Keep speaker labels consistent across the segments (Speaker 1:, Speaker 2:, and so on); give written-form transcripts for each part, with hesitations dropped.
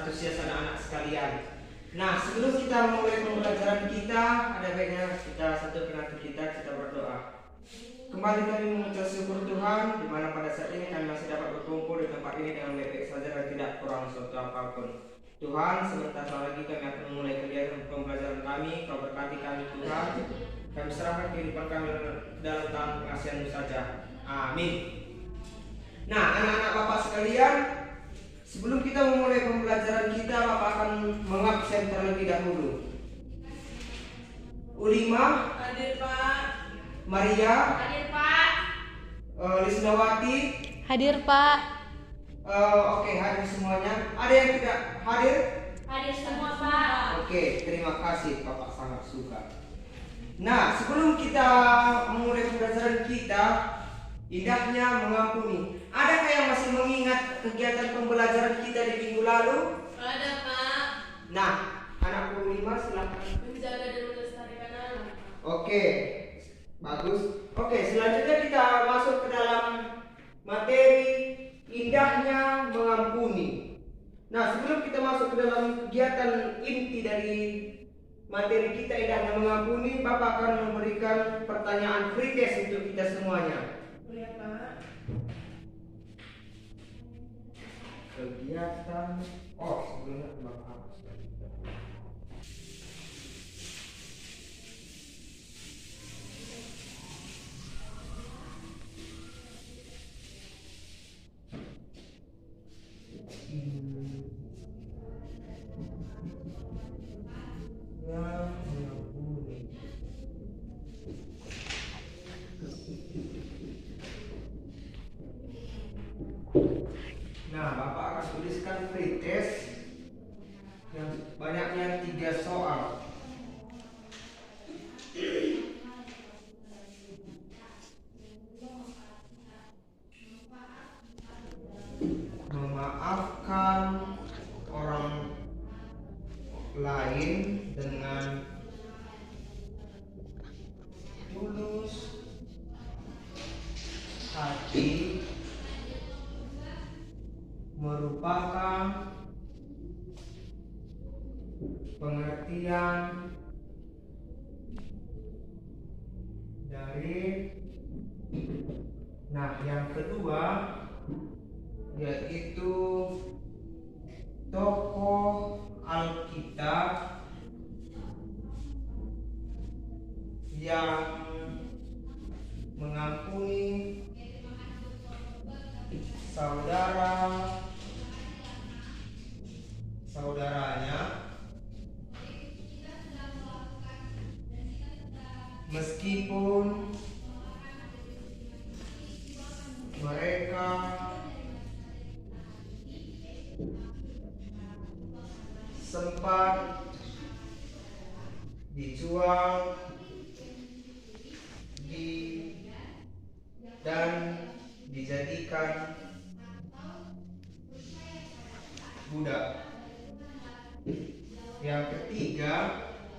Speaker 1: antusias anak-anak sekalian. Nah, sebelum kita memulai pembelajaran kita, ada baiknya kita satukan hati kita berdoa. Kembali kami mengucap syukur Tuhan, di mana pada saat ini kami masih dapat berkumpul di tempat ini dengan baik-baik saja dan tidak kurang suatu apapun. Tuhan, sebentar lagi kami akan memulai kegiatan pembelajaran kami. Kau berkati kami Tuhan. Kami serahkan kehidupan kami dalam tangan pengasihan-Mu saja. Amin. Nah, anak-anak Bapak sekalian, sebelum kita memulai pembelajaran kita, Bapak akan mengabsen terlebih dahulu. Ulima,
Speaker 2: Hadir Pak.
Speaker 1: Maria,
Speaker 2: Hadir Pak.
Speaker 1: Lisnawati,
Speaker 3: Hadir Pak.
Speaker 1: Oke, hadir semuanya. Ada yang tidak hadir?
Speaker 2: Hadir semua Pak.
Speaker 1: Oke, terima kasih, Bapak sangat suka. Nah, sebelum kita memulai pembelajaran kita, indahnya mengampuni. Adakah yang masih mengingat kegiatan pembelajaran kita di minggu lalu?
Speaker 2: Ada Pak.
Speaker 1: Nah, anak 5 silakan.
Speaker 2: Menjaga dan melestarikan alam.
Speaker 1: Oke, bagus. Oke, selanjutnya kita masuk ke dalam materi indahnya mengampuni. Nah, sebelum kita masuk ke dalam kegiatan inti dari materi kita indahnya mengampuni, Bapak akan memberikan pertanyaan free test untuk kita semuanya.
Speaker 2: Iya Pak.
Speaker 1: Kegiatan sebelumnya Bapak. Nah, Bapak akan tuliskan free test yang banyaknya 3 soal. Memaafkan orang lain dengan tulus hati merupakan pengertian dari yang kedua yaitu tokoh Alkitab yang mengampuni saudaranya meskipun mereka sempat dijual dan dijadikan budak. Yang ketiga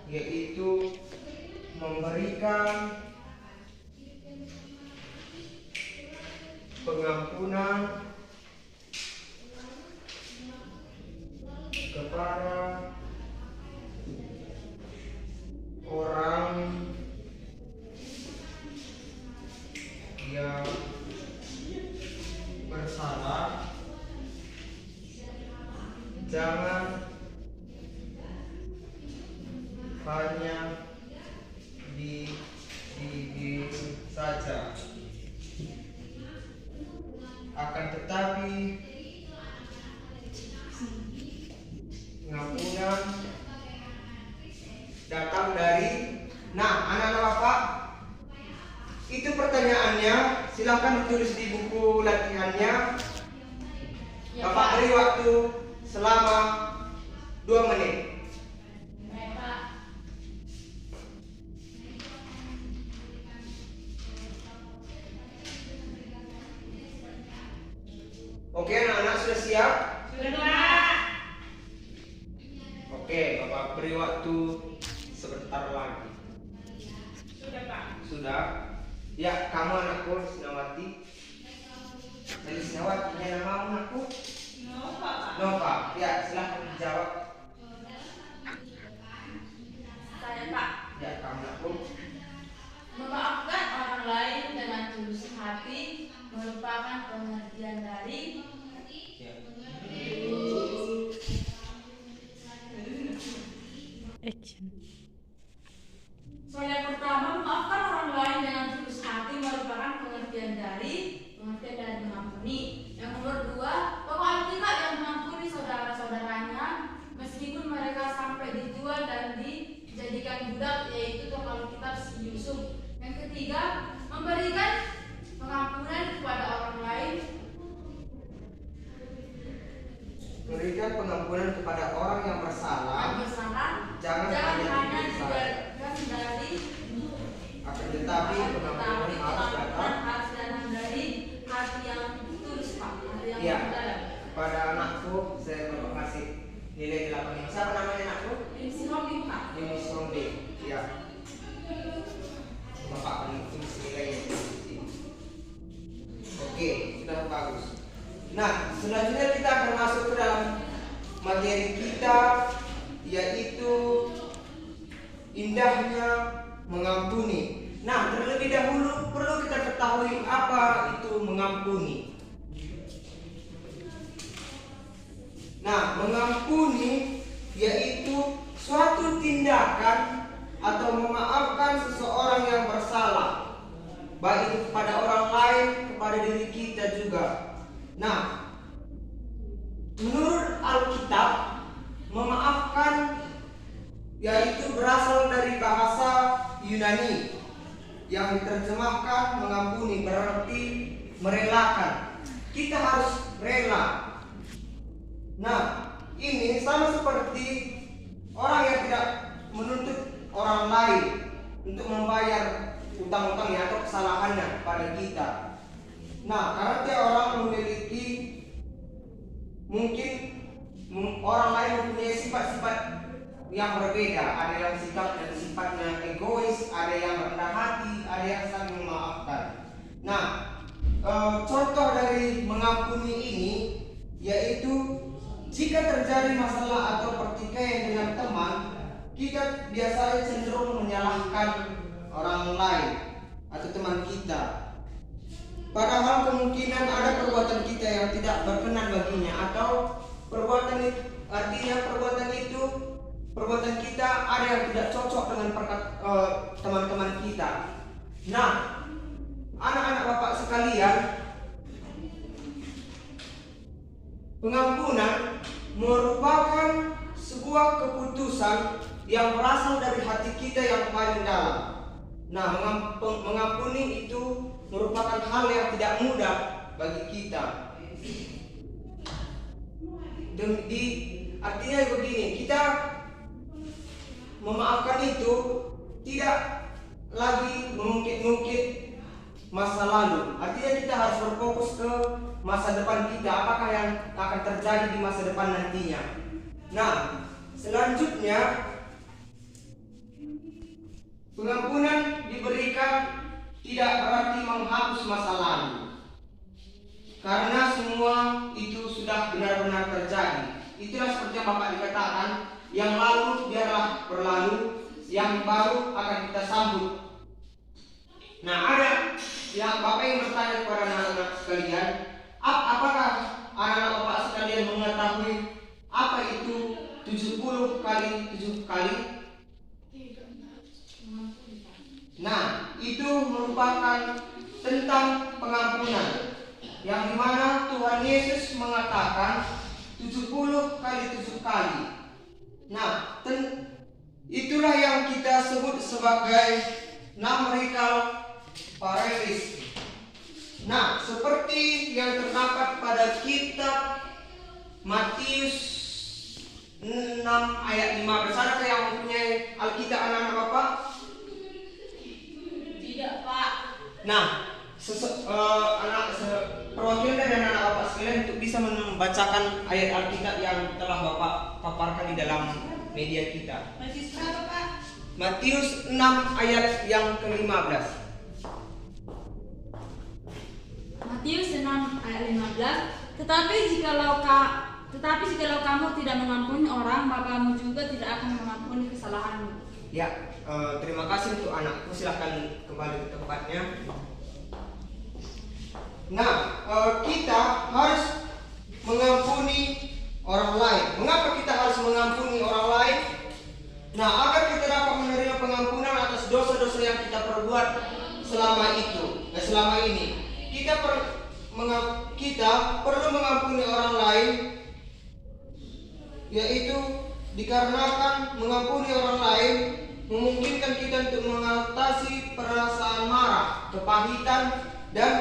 Speaker 1: yaitu memberikan pengampunan kepada orang yang bersalah. Jangan hanya digigit saja, akan tetapi pengampunan datang dari anak-anak Bapak. Itu pertanyaannya, silahkan ditulis di buku latihannya.
Speaker 2: Ya,
Speaker 1: Bapak beri waktu selama 2 menit.
Speaker 2: Baik Pak.
Speaker 1: Oke, anak-anak sudah siap?
Speaker 2: Sudah Pak.
Speaker 1: Oke, Bapak beri waktu sebentar lagi.
Speaker 2: Sudah Pak.
Speaker 1: Sudah? Ya, kamu anakku Lisnawati. Jadi Lisnawati, ini namamu anakku? Nova, ya silahkan dijawab.
Speaker 2: Saya Pak.
Speaker 1: Ya kamu aku.
Speaker 2: Memaafkan orang lain dengan tulus hati merupakan pengertian dari
Speaker 1: Ya.
Speaker 3: Action.
Speaker 2: soal yang pertama, memaafkan orang lain dengan tulus hati merupakan pengertian dari mengampuni. Yang nomor dua, tokoh Alkitab yang mengampuni saudara-saudaranya meskipun mereka sampai dijual dan dijadikan budak, yaitu tokoh Alkitab si Yusuf. Yang ketiga, memberikan pengampunan kepada orang lain.
Speaker 1: Berikan pengampunan kepada orang yang bersalah, jangan hanya
Speaker 2: dibiarkan dari
Speaker 1: akan tetapi pengampunan harus datang
Speaker 2: dari hati yang tulus, Pak. Hati yang
Speaker 1: Iya.
Speaker 2: mendalam.
Speaker 1: pada anakku. Saya bapak kasih nilai 8. Siapa namanya anakku?
Speaker 2: Misi hobi, Pak.
Speaker 1: Yunus Rombe. Ya. Bapak akan tulis nilainya. Oke, sudah bagus. Nah, selanjutnya kita akan masuk ke dalam materi kita, yaitu indahnya mengampuni. Nah, terlebih dahulu perlu kita ketahui apa itu mengampuni. Nah, mengampuni yaitu suatu tindakan atau memaafkan seseorang yang bersalah, baik itu kepada orang lain, kepada diri kita juga. Nah, menurut Alkitab, memaafkan yaitu berasal dari bahasa Yunani yang diterjemahkan mengampuni, berarti merelakan. Kita harus rela. Nah, ini sama seperti orang yang tidak menuntut orang lain untuk membayar utang-utangnya atau kesalahannya pada kita. Nah, karena tiap orang memiliki, mungkin orang lain mempunyai sifat-sifat yang berbeda. Ada yang sifatnya egois, ada yang rendah hati, ada yang saling memaafkan. Nah, contoh dari mengampuni ini yaitu jika terjadi masalah atau pertikaian dengan teman, kita biasanya cenderung menyalahkan orang lain atau teman kita. Padahal kemungkinan ada perbuatan kita yang tidak berkenan baginya, atau perbuatan kita ada yang tidak cocok dengan teman-teman kita. Nah, anak-anak bapak sekalian, pengampunan merupakan sebuah keputusan yang berasal dari hati kita yang paling dalam. Nah, mengampuni itu merupakan hal yang tidak mudah bagi kita. Artinya begini, kita memaafkan itu tidak lagi mengungkit-ungkit masa lalu. Artinya kita harus berfokus ke masa depan kita, apakah yang akan terjadi di masa depan nantinya. Nah, selanjutnya pengampunan diberikan tidak berarti menghapus masa lalu, karena semua itu sudah benar-benar terjadi. Itulah seperti yang Bapak dikatakan, yang lalu biarlah berlalu, yang baru akan kita sambut. Nah, ada yang Bapak yang bertanya kepada anak-anak sekalian, apakah anak-anak Bapak sekalian mengetahui apa itu 70 kali 7 kali? Nah, itu merupakan tentang pengampunan, yang dimana Tuhan Yesus mengatakan 70 kali 7 kali. Nah, itulah yang kita sebut sebagai numerical paralysis. Nah, seperti yang terdapat pada kitab Matius 6 ayat 15. Adakah yang mempunyai Alkitab anak-anak Bapak?
Speaker 2: Tidak, Pak.
Speaker 1: Nah, perwakilan dari anak-anak Bapak sekalian untuk bisa membacakan ayat Alkitab yang telah Bapak paparkan di dalam media kita.
Speaker 2: Matius berapa, Pak?
Speaker 1: Matius 6 ayat yang ke-15.
Speaker 2: Matius 6 ayat 15. Tetapi jikalau kamu tidak mengampuni orang, Bapamu juga tidak akan mengampuni kesalahanmu.
Speaker 1: Ya, terima kasih untuk anakku. Silahkan kembali ke tempatnya. Nah, kita harus mengampuni orang lain. Mengapa kita harus mengampuni orang lain? Nah, agar kita dapat menerima pengampunan atas dosa-dosa yang kita perbuat selama ini. Kita perlu mengampuni orang lain, yaitu dikarenakan mengampuni orang lain memungkinkan kita untuk mengatasi perasaan marah, kepahitan, dan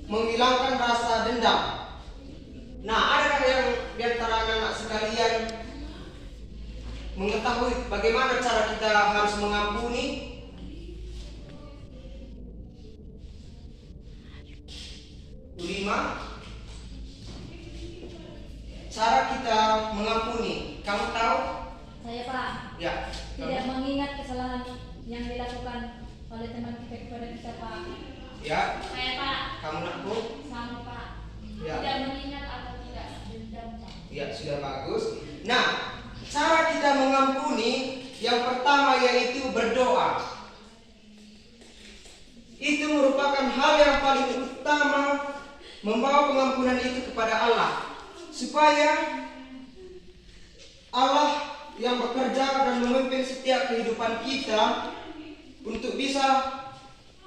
Speaker 1: menghilangkan rasa dendam. Nah, adakah yang di antara anak-anak sekalian mengetahui bagaimana cara kita harus mengampuni? Ulima, cara kita mengampuni, kamu tahu?
Speaker 3: Saya, Pak.
Speaker 1: Ya.
Speaker 3: Tidak mengingat kesalahan yang dilakukan oleh teman kita kepada kita, Pak.
Speaker 1: Ya.
Speaker 2: Saya, Pak.
Speaker 1: Kamu nakku?
Speaker 2: Sama, Pak.
Speaker 1: Ya.
Speaker 2: Tidak mengingat atau tidak dendam, Pak.
Speaker 1: Ya, sudah bagus. Nah, cara kita mengampuni yang pertama yaitu berdoa. Itu merupakan hal yang paling utama, membawa pengampunan itu kepada Allah, supaya Allah yang bekerja dan memimpin setiap kehidupan kita untuk bisa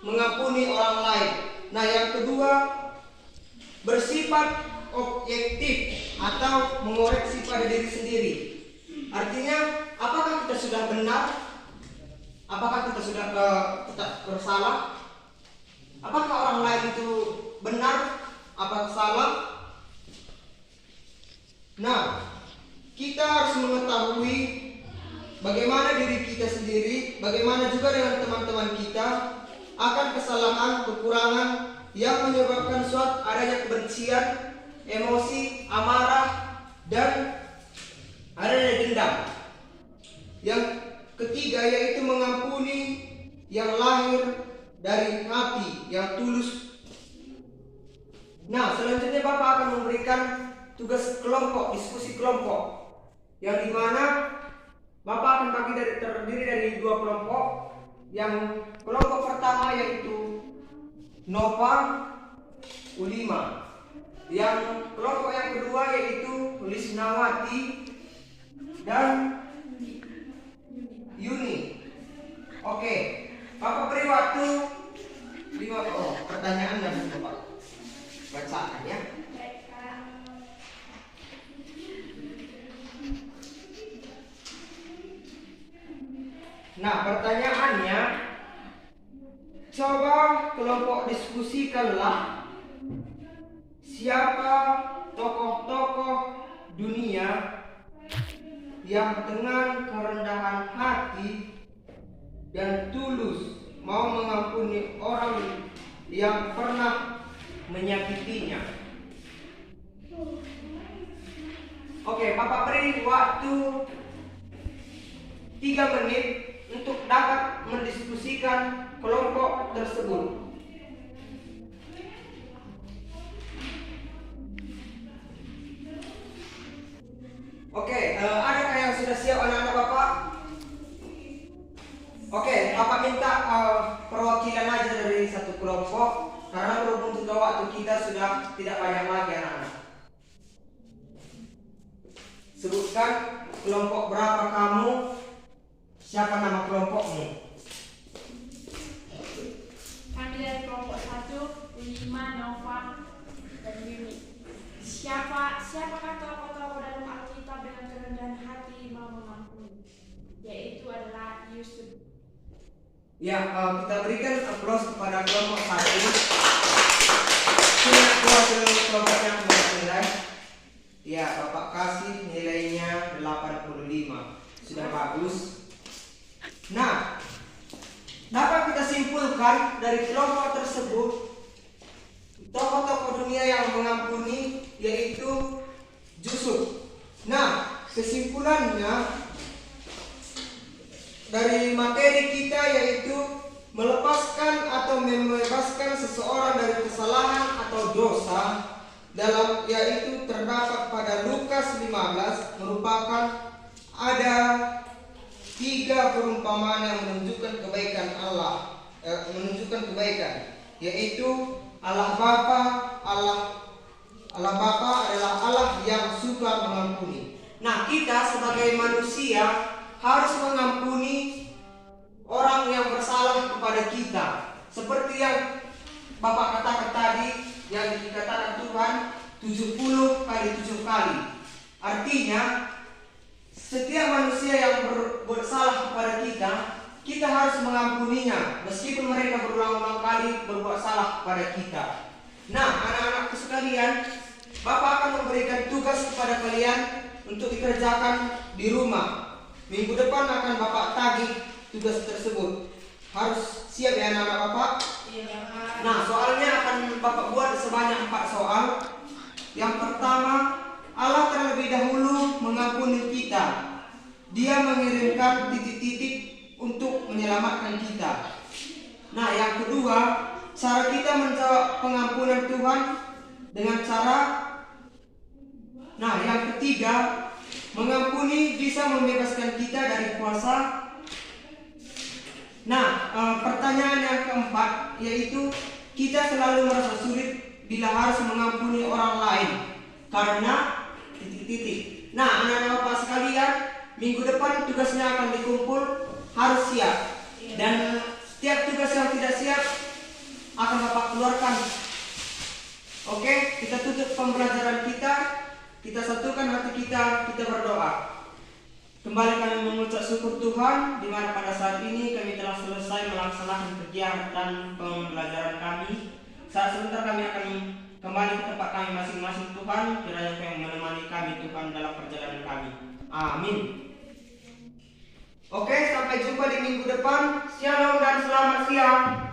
Speaker 1: mengampuni orang lain. Nah, yang kedua, bersifat objektif atau mengoreksi pada diri sendiri. Artinya, apakah kita sudah benar? Apakah kita sudah bersalah? Apakah orang lain itu benar? Apa salah? Nah, kita harus mengetahui bagaimana diri kita sendiri, bagaimana juga dengan teman-teman kita akan kesalahan, kekurangan yang menyebabkan suatu adanya kebencian, emosi, amarah, dan adanya dendam. Yang ketiga yaitu mengampuni yang lahir dari hati yang tulus. Nah, selanjutnya Bapak akan memberikan tugas kelompok, diskusi kelompok, yang dimana Bapak akan terdiri dari dua kelompok. Yang kelompok pertama yaitu Nova Ulima, yang kelompok yang kedua yaitu Lisnawati dan Yuni. Oke, Bapak beri waktu 5 pertanyaan dan Bapak bacakan ya. Nah, pertanyaannya, coba kelompok diskusikanlah siapa tokoh-tokoh dunia yang dengan kerendahan hati dan tulus mau mengampuni orang yang pernah menyakitinya. Oke, Bapak beri waktu 3 menit untuk dapat mendiskusikan kelompok tersebut. Oke, adakah yang sudah siap anak-anak Bapak? Oke, Bapak minta perwakilan aja dari satu kelompok, karena berhubung juga waktu kita sudah tidak banyak lagi anak-anak. Sebutkan kelompok berapa kamu, siapa nama kelompokmu?
Speaker 2: Kami dari kelompok 1, Ulima, Nova, dan Yuni. Siapakah tokoh-tokoh dalam Alkitab dengan kerendahan hati mau mengampuni? Yaitu adalah Yusuf.
Speaker 1: Ya, kita berikan aplaus kepada kelompok 1. Sudah keluar seluruh kelompoknya nilai. Ya, Bapak kasih nilainya 85. Sudah bagus. Nah, dapat kita simpulkan dari kelompok tersebut, tokoh-tokoh dunia yang mengampuni yaitu Yusuf. Nah, kesimpulannya dari materi kita yaitu melepaskan atau membebaskan seseorang dari kesalahan atau dosa yaitu terdapat pada Lukas 15 merupakan ada 3 perumpamaan yang menunjukkan kebaikan Allah, yaitu Allah Bapa adalah Allah yang suka mengampuni. Nah, kita sebagai manusia harus mengampuni orang yang bersalah kepada kita. Seperti yang Bapak katakan tadi, yang dikatakan Tuhan 70 kali 7 kali. Artinya, setiap manusia yang bersalah kepada kita harus mengampuninya, meskipun mereka berulang-ulang kali berbuat salah kepada kita. Nah, anak-anakku sekalian, Bapak akan memberikan tugas kepada kalian untuk dikerjakan di rumah. Minggu depan akan Bapak tagih tugas tersebut. Harus siap ya anak-anak Bapak?
Speaker 2: Iya.
Speaker 1: Nah, soalnya akan Bapak buat sebanyak 4 soal. Yang pertama, Allah terlebih dahulu mengampuni kita. Dia mengirimkan titik-titik untuk menyelamatkan kita. Nah, yang kedua, cara kita menjawab pengampunan Tuhan dengan cara. Nah, yang ketiga, mengampuni bisa membebaskan kita dari kuasa. Nah, pertanyaan yang keempat yaitu kita selalu merasa sulit bila harus mengampuni orang lain karena titik-titik. Nah, anak-anak Bapak sekalian, minggu depan tugasnya akan dikumpul, harus siap. Dan setiap tugas yang tidak siap akan Bapak keluarkan. Oke, kita tutup pembelajaran kita satukan hati kita berdoa. Kembali kami mengucap syukur Tuhan, di mana pada saat ini kami telah selesai melaksanakan kegiatan pembelajaran kami. Saat sebentar kami akan kembali ke tempat kami masing-masing Tuhan. Kiranya Kau yang menemani kami Tuhan dalam perjalanan kami. Amin. Oke, sampai jumpa di minggu depan. Shalom dan selamat siang.